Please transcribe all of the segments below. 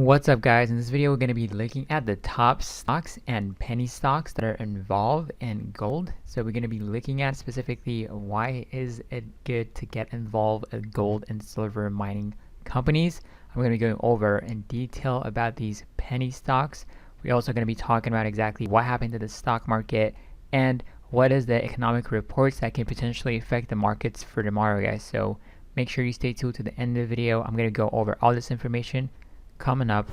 What's up guys, in this video we're going to be looking at the top stocks and penny stocks that are involved in gold. So we're going to be looking at specifically why is it good to get involved in gold and silver mining companies. I'm going to be going over in detail about these penny stocks. We're also going to be talking about exactly what happened to the stock market and what is the economic reports that can potentially affect the markets for tomorrow, guys. So make sure you stay tuned to the end of the video. I'm going to go over all this information coming up.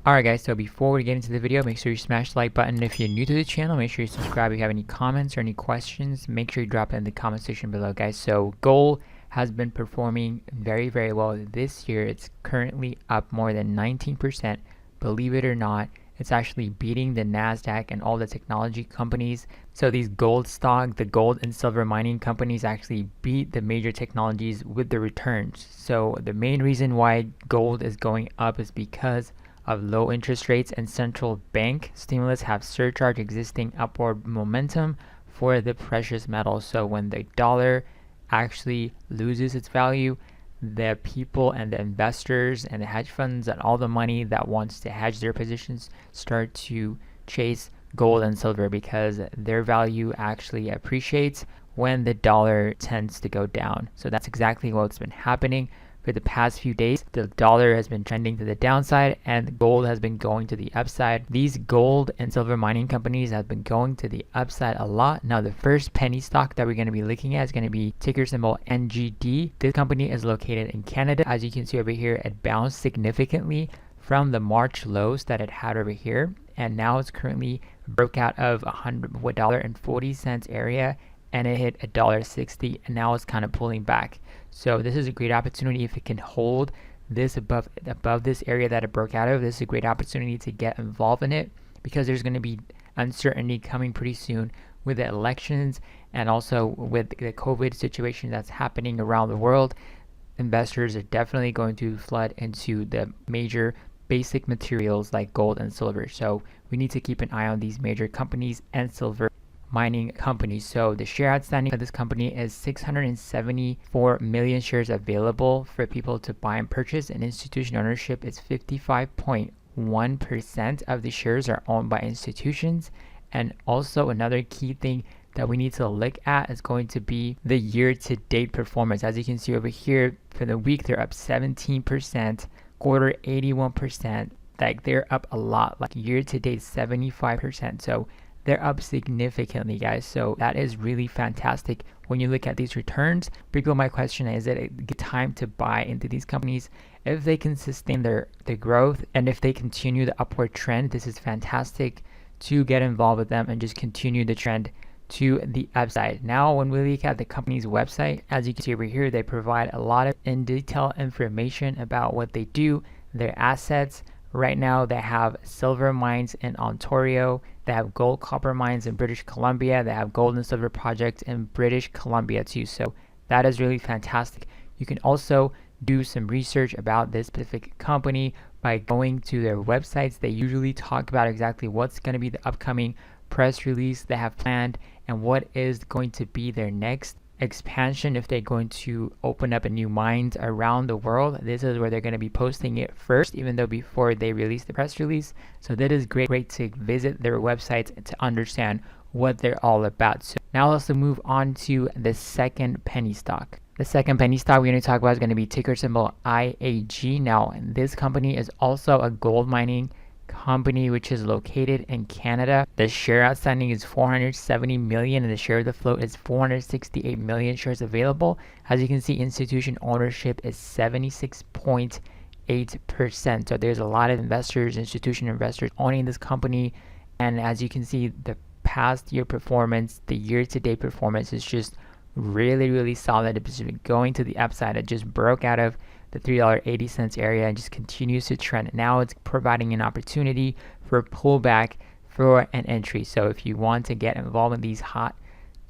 Alright guys, so before we get into the video, make sure you smash the like button. If you're new to the channel, make sure you subscribe. If you have any comments or any questions, make sure you drop it in the comment section below, guys. So gold has been performing very well this year. It's currently up more than 19%. Believe it or not, it's actually beating the NASDAQ and all the technology companies. So these gold stock, the gold and silver mining companies actually beat the major technologies with the returns. So the main reason why gold is going up is because of low interest rates and central bank stimulus have surcharged existing upward momentum for the precious metals. So when the dollar actually loses its value, the people and the investors and the hedge funds and all the money that wants to hedge their positions start to chase gold and silver because their value actually appreciates when the dollar tends to go down. So that's exactly what's been happening for the past few days. The dollar has been trending to the downside and gold has been going to the upside. These gold and silver mining companies have been going to the upside a lot. Now the first penny stock that we're going to be looking at is going to be ticker symbol NGD. This company is located in Canada. As you can see over here, it bounced significantly from the March lows that it had over here, and now it's currently broke out of $1.40 area and it hit $1.60, and now it's kind of pulling back. So this is a great opportunity if it can hold this above this area that it broke out of. This is a great opportunity to get involved in it because there's going to be uncertainty coming pretty soon with the elections and also with the COVID situation that's happening around the world. Investors are definitely going to flood into the major basic materials like gold and silver. So we need to keep an eye on these major companies and silver mining companies. So the share outstanding for this company is 674 million shares available for people to buy and purchase, and institutional ownership is 55.1% of the shares are owned by institutions. And also another key thing that we need to look at is going to be the year-to-date performance. As you can see over here, for the week they're up 17%, quarter 81%, like they're up a lot, like year-to-date 75%. So they're up significantly, guys. So that is really fantastic when you look at these returns. People might question, is it a good time to buy into these companies? If they can sustain their growth and if they continue the upward trend, this is fantastic to get involved with them and just continue the trend to the upside. Now when we look at the company's website, as you can see over here, they provide a lot of in detail information about what they do, their assets. Right now they have silver mines in Ontario, they have gold copper mines in British Columbia, they have gold and silver projects in British Columbia too. So that is really fantastic. You can also do some research about this specific company by going to their websites. They usually talk about exactly what's going to be the upcoming press release they have planned and what is going to be their next expansion if they're going to open up a new mines around the world. This is where they're going to be posting it first, even though before they release the press release. So that is great to visit their websites to understand what they're all about. So now let's move on to the second penny stock. The second penny stock we're going to talk about is going to be ticker symbol IAG. Now this company is also a gold mining company which is located in Canada. The share outstanding is 470 million and the share of the float is 468 million shares available. As you can see, institution ownership is 76.8%. So there's a lot of investors, institutional investors owning this company. And as you can see, the past year performance, the year-to-date performance is just really solid. It's been going to the upside. It just broke out of the $3.80 area and just continues to trend. Now it's providing an opportunity for a pullback for an entry. So if you want to get involved in these hot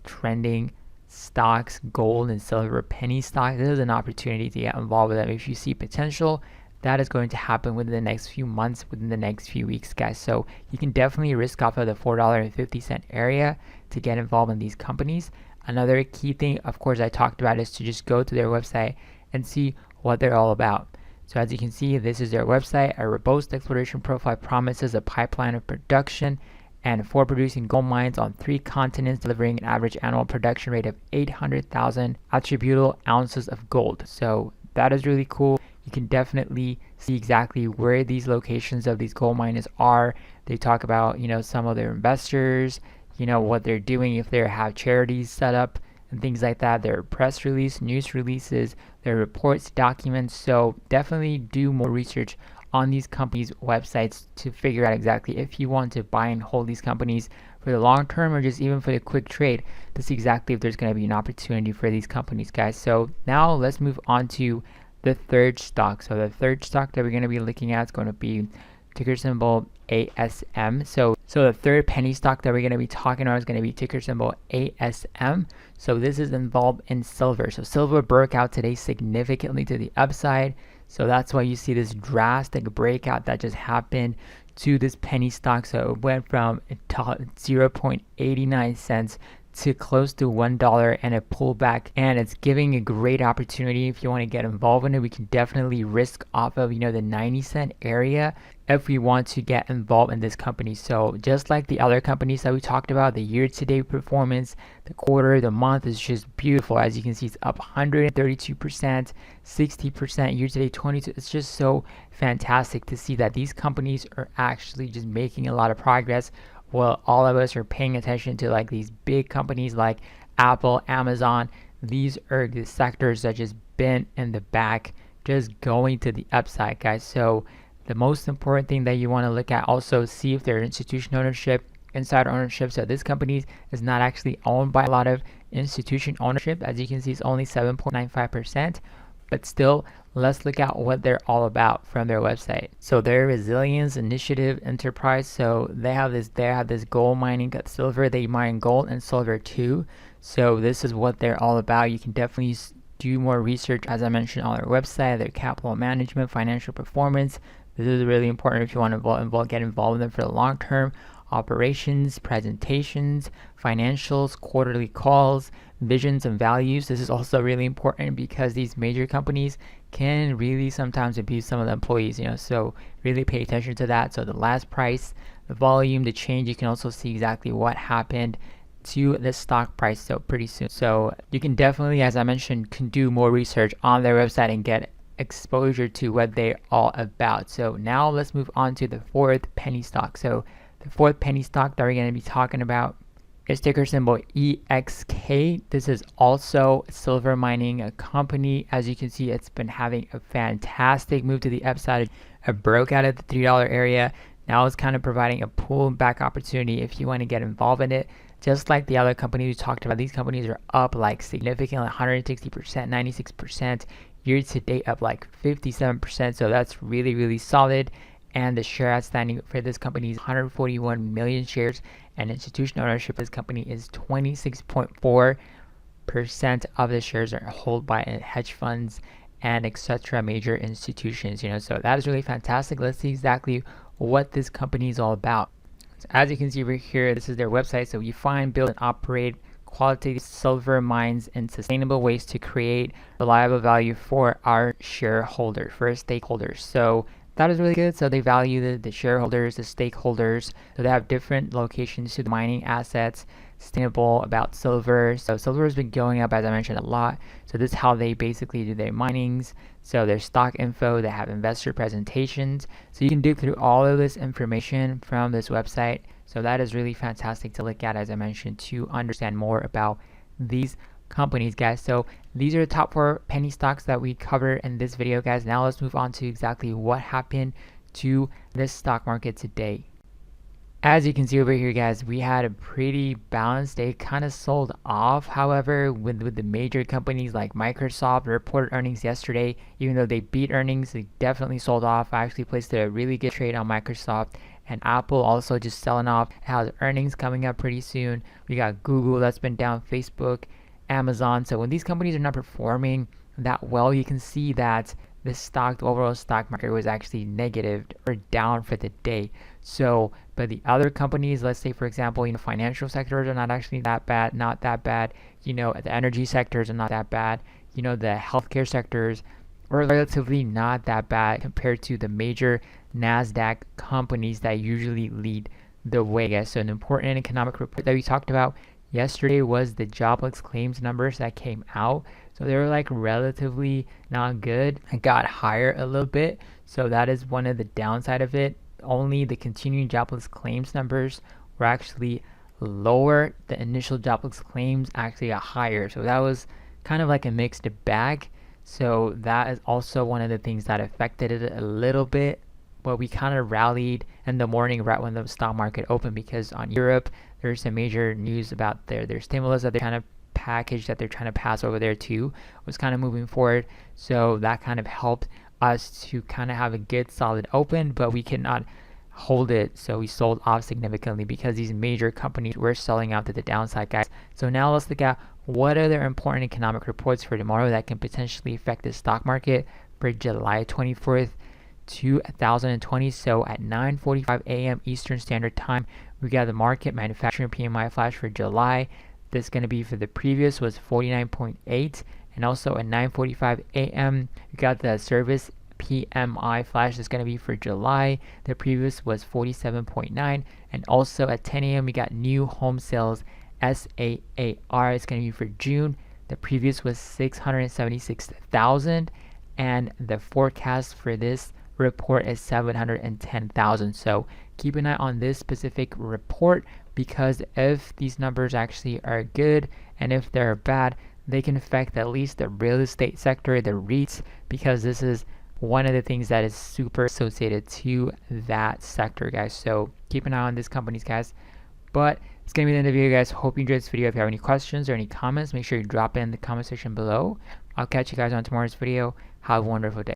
trending stocks, gold and silver penny stocks, this is an opportunity to get involved with them. If you see potential, that is going to happen within the next few months, within the next few weeks, guys. So you can definitely risk off of the $4.50 area to get involved in these companies. Another key thing, of course, I talked about is to just go to their website and see what they're all about. So as you can see, this is their website. A robust exploration profile promises a pipeline of production and 4 producing gold mines on 3 continents, delivering an average annual production rate of 800,000 attributable ounces of gold. So that is really cool. You can definitely see exactly where these locations of these gold mines are. They talk about, some of their investors, what they're doing, if they have charities set up and things like that, their press release, news releases, their reports, documents. So definitely do more research on these companies' websites to figure out exactly if you want to buy and hold these companies for the long term or just even for the quick trade to see exactly if there's going to be an opportunity for these companies, guys. So now let's move on to the third stock. So the third stock that we're going to be looking at is going to be ticker symbol ASM. So the third penny stock that we're going to be talking about is going to be ticker symbol ASM. So this is involved in silver. So silver broke out today significantly to the upside. So that's why you see this drastic breakout that just happened to this penny stock. So it went from 0.89 cents to close to $1 and a pullback, and it's giving a great opportunity. If you want to get involved in it, we can definitely risk off of the 90-cent area if we want to get involved in this company. So just like the other companies that we talked about, the year-to-date performance, the quarter, the month is just beautiful. As you can see, it's up 132%, 60% year-to-date, 22. It's just so fantastic to see that these companies are actually just making a lot of progress. Well, all of us are paying attention to like these big companies like Apple, Amazon. These are the sectors that just been in the back, just going to the upside, guys. So the most important thing that you want to look at, also see if there's institutional ownership, insider ownership. So this company is not actually owned by a lot of institution ownership. As you can see, it's only 7.95%. But still, let's look at what they're all about from their website. So their resilience initiative enterprise. So they have this gold mining, silver. They mine gold and silver too. So this is what they're all about. You can definitely do more research, as I mentioned, on their website, their capital management, financial performance. This is really important if you want to get involved in them for the long term. Operations, presentations, financials, quarterly calls, visions and values. This is also really important because these major companies can really sometimes abuse some of the employees, so really pay attention to that. So the last price, the volume, the change, you can also see exactly what happened to the stock price so pretty soon. So you can definitely, as I mentioned, can do more research on their website and get exposure to what they're all about. So now let's move on to the fourth penny stock. So the fourth penny stock that we're going to be talking about is ticker symbol EXK. This is also silver mining, a company. As you can see, it's been having a fantastic move to the upside. It broke out at the $3 area. Now it's kind of providing a pullback opportunity if you want to get involved in it. Just like the other companies we talked about, these companies are up like significantly, 160%, 96%. Year to date up like 57%. So that's really, really solid. And the share outstanding for this company is 141 million shares, and institutional ownership of this company is 26.4% of the shares are held by hedge funds and etc. major institutions. So that is really fantastic. Let's see exactly what this company is all about. So as you can see right here, this is their website. So you find, build, and operate qualitative silver mines in sustainable ways to create reliable value for our shareholders, for stakeholders. So that is really good. So they value the shareholders, the stakeholders. So they have different locations to the mining assets. Sustainable about silver. So silver has been going up, as I mentioned, a lot. So this is how they basically do their minings. So their stock info, they have investor presentations. So you can dig through all of this information from this website. So that is really fantastic to look at, as I mentioned, to understand more about these companies, guys. So these are the top 4 penny stocks that we cover in this video, guys. Now let's move on to exactly what happened to this stock market today. As you can see over here, guys, we had a pretty balanced day. Kind of sold off, however, with the major companies like Microsoft reported earnings yesterday. Even though they beat earnings, they definitely sold off. I actually placed a really good trade on Microsoft. And Apple also just selling off. It has earnings coming up pretty soon. We got Google that's been down, Facebook, Amazon. So when these companies are not performing that well, you can see that the overall stock market was actually negative or down for the day. So, but the other companies, let's say for example, financial sectors are not actually that bad, not that bad. The energy sectors are not that bad. The healthcare sectors, relatively not that bad compared to the major NASDAQ companies that usually lead the way, guys. So an important economic report that we talked about yesterday was the jobless claims numbers that came out. So they were like relatively not good. It got higher a little bit. So that is one of the downside of it. Only the continuing jobless claims numbers were actually lower. The initial jobless claims actually got higher. So that was kind of like a mixed bag. So that is also one of the things that affected it a little bit. But we kind of rallied in the morning right when the stock market opened, because on Europe there's some major news about their stimulus that they're kind of package that they're trying to pass over there too was kind of moving forward. So that kind of helped us to kind of have a good solid open, but we cannot hold it, so we sold off significantly because these major companies were selling out to the downside, guys. So now let's look at what other important economic reports for tomorrow that can potentially affect the stock market for July 24th 2020. So at 9:45 a.m. Eastern Standard Time, we got the market manufacturing PMI flash for July. This is going to be for the previous was 49.8, and also at 9:45 a.m. we got the service PMI flash. Is going to be for July. The previous was 47.9, and also at 10 a.m. we got new home sales SAAR. It's going to be for June. The previous was 676,000, and the forecast for this report is 710,000. So keep an eye on this specific report, because if these numbers actually are good and if they're bad, they can affect at least the real estate sector, the REITs, because this is one of the things that is super associated to that sector, guys. So keep an eye on these companies, guys. But it's going to be the end of the video, guys. Hope you enjoyed this video. If you have any questions or any comments, make sure you drop it in the comment section below. I'll catch you guys on tomorrow's video. Have a wonderful day.